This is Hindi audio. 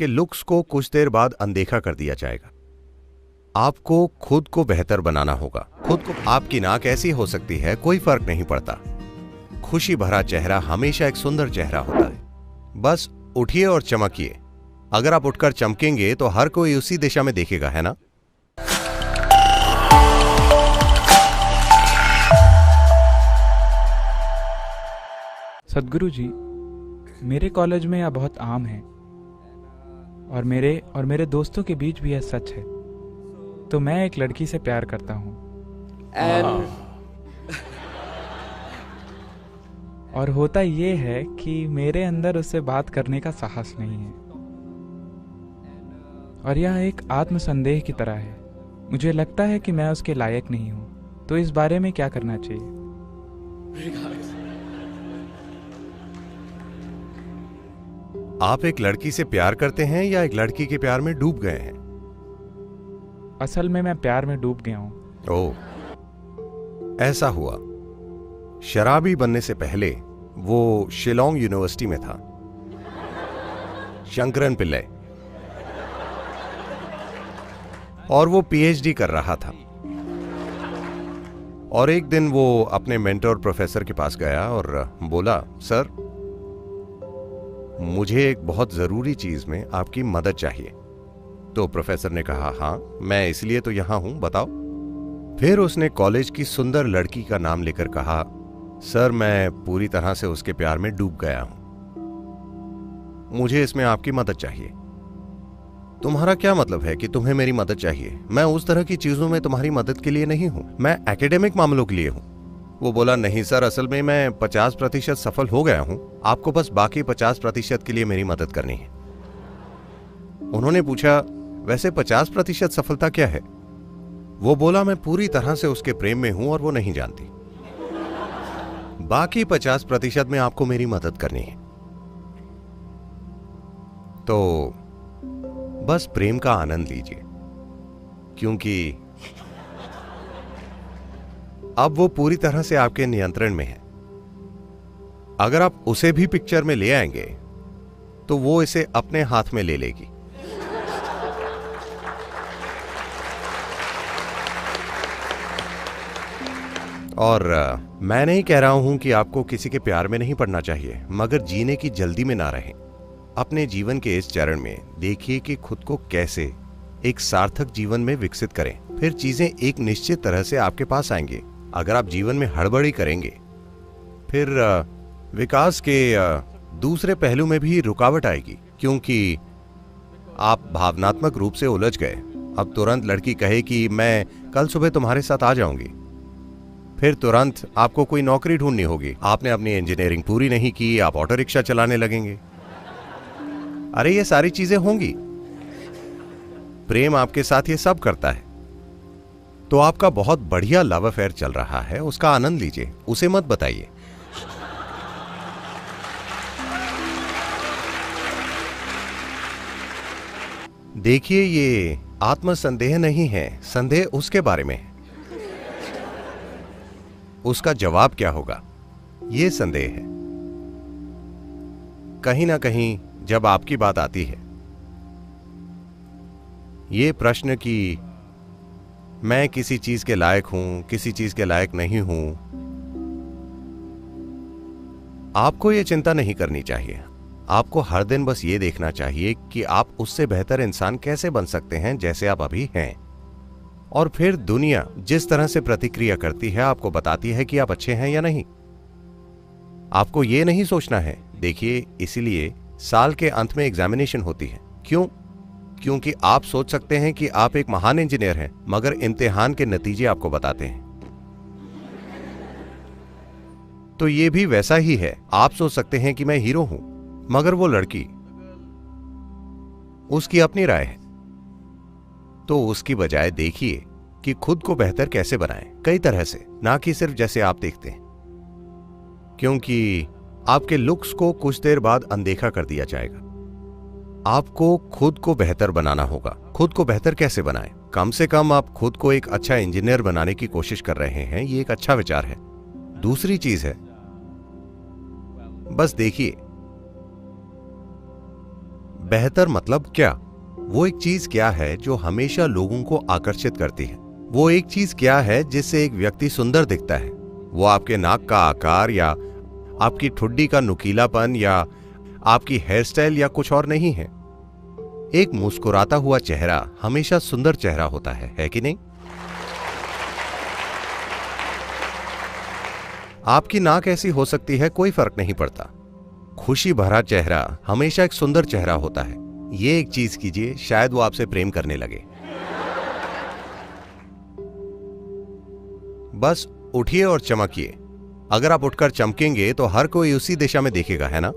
आपके लुक्स को कुछ देर बाद अनदेखा कर दिया जाएगा। आपको खुद को बेहतर बनाना होगा। खुद को आपकी नाक ऐसी हो सकती है, कोई फर्क नहीं पड़ता। खुशी भरा चेहरा हमेशा एक सुंदर चेहरा होता है। बस उठिए और चमकिए। अगर आप उठकर चमकेंगे तो हर कोई उसी दिशा में देखेगा, है ना? सद्गुरु जी, मेरे कॉलेज में यह बहुत आम है और मेरे दोस्तों के बीच भी यह सच है। तो मैं एक लड़की से प्यार करता हूँ और होता ये है कि मेरे अंदर उससे बात करने का साहस नहीं है और यह एक आत्मसंदेह की तरह है। मुझे लगता है कि मैं उसके लायक नहीं हूँ। तो इस बारे में क्या करना चाहिए? आप एक लड़की से प्यार करते हैं या एक लड़की के प्यार में डूब गए हैं? असल में मैं प्यार में डूब गया हूँ। ओह, ऐसा हुआ। शराबी बनने से पहले वो शिलोंग यूनिवर्सिटी में था, शंकरन पिल्ले, और वो पीएचडी कर रहा था। और एक दिन वो अपने मेंटर प्रोफेसर के पास गया और बोला, सर, मुझे एक बहुत जरूरी चीज में आपकी मदद चाहिए। तो प्रोफेसर ने कहा, हाँ, मैं इसलिए तो यहां हूं, बताओ। फिर उसने कॉलेज की सुंदर लड़की का नाम लेकर कहा, सर, मैं पूरी तरह से उसके प्यार में डूब गया हूं, मुझे इसमें आपकी मदद चाहिए। तुम्हारा क्या मतलब है कि तुम्हें मेरी मदद चाहिए? मैं उस तरह की चीजों में तुम्हारी मदद के लिए नहीं हूं, मैं एकेडमिक मामलों के लिए हूं। वो बोला, नहीं सर, असल में मैं 50% सफल हो गया हूं, आपको बस बाकी 50% के लिए मेरी मदद करनी है। उन्होंने पूछा, वैसे 50% सफलता क्या है? वो बोला, मैं पूरी तरह से उसके प्रेम में हूं और वो नहीं जानती। बाकी 50% में आपको मेरी मदद करनी है। तो बस प्रेम का आनंद लीजिए, क्योंकि अब वो पूरी तरह से आपके नियंत्रण में है। अगर आप उसे भी पिक्चर में ले आएंगे तो वो इसे अपने हाथ में ले लेगी। और मैं नहीं कह रहा हूं कि आपको किसी के प्यार में नहीं पड़ना चाहिए, मगर जीने की जल्दी में ना रहें। अपने जीवन के इस चरण में देखिए कि खुद को कैसे एक सार्थक जीवन में विकसित करें। फिर चीजें एक निश्चित तरह से आपके पास आएंगी। अगर आप जीवन में हड़बड़ी करेंगे, फिर विकास के दूसरे पहलू में भी रुकावट आएगी, क्योंकि आप भावनात्मक रूप से उलझ गए। अब तुरंत लड़की कहे कि मैं कल सुबह तुम्हारे साथ आ जाऊंगी, फिर तुरंत आपको कोई नौकरी ढूंढनी होगी। आपने अपनी इंजीनियरिंग पूरी नहीं की, आप ऑटो रिक्शा चलाने लगेंगे। अरे, ये सारी चीजें होंगी। प्रेम आपके साथ ये सब करता है। तो आपका बहुत बढ़िया लव अफेयर चल रहा है, उसका आनंद लीजिए, उसे मत बताइए। देखिए, ये आत्मसंदेह नहीं है, संदेह उसके बारे में है। उसका जवाब क्या होगा, ये संदेह है। कहीं ना कहीं जब आपकी बात आती है, ये प्रश्न कि मैं किसी चीज के लायक हूं, किसी चीज के लायक नहीं हूं, आपको ये चिंता नहीं करनी चाहिए। आपको हर दिन बस ये देखना चाहिए कि आप उससे बेहतर इंसान कैसे बन सकते हैं जैसे आप अभी हैं। और फिर दुनिया जिस तरह से प्रतिक्रिया करती है आपको बताती है कि आप अच्छे हैं या नहीं। आपको ये नहीं सोचना है। देखिए, इसीलिए साल के अंत में एग्जामिनेशन होती है। क्यों? क्योंकि आप सोच सकते हैं कि आप एक महान इंजीनियर हैं, मगर इम्तिहान के नतीजे आपको बताते हैं। तो ये भी वैसा ही है। आप सोच सकते हैं कि मैं हीरो हूं, मगर वो लड़की, उसकी अपनी राय है। तो उसकी बजाय देखिए कि खुद को बेहतर कैसे बनाएं, कई तरह से, ना कि सिर्फ जैसे आप देखते हैं। क्योंकि आपके लुक्स को कुछ देर बाद अनदेखा कर दिया जाएगा। आपको खुद को बेहतर बनाना होगा। खुद को बेहतर कैसे बनाएं? कम से कम आप खुद को एक अच्छा इंजीनियर बनाने की कोशिश कर रहे हैं, ये एक अच्छा विचार है। दूसरी चीज है, बस देखिए, बेहतर मतलब क्या? वो एक चीज क्या है जो हमेशा लोगों को आकर्षित करती है? वो एक चीज क्या है जिससे एक व्यक्ति सुंदर दिखता है? वो आपके नाक का आकार या आपकी ठुड्डी का नुकीलापन या आपकी हेयर स्टाइल या कुछ और नहीं है। एक मुस्कुराता हुआ चेहरा हमेशा सुंदर चेहरा होता है कि नहीं? आपकी नाक ऐसी हो सकती है, कोई फर्क नहीं पड़ता। खुशी भरा चेहरा हमेशा एक सुंदर चेहरा होता है। ये एक चीज कीजिए, शायद वो आपसे प्रेम करने लगे। बस उठिए और चमकिए। अगर आप उठकर चमकेंगे तो हर कोई उसी दिशा में देखेगा, है ना?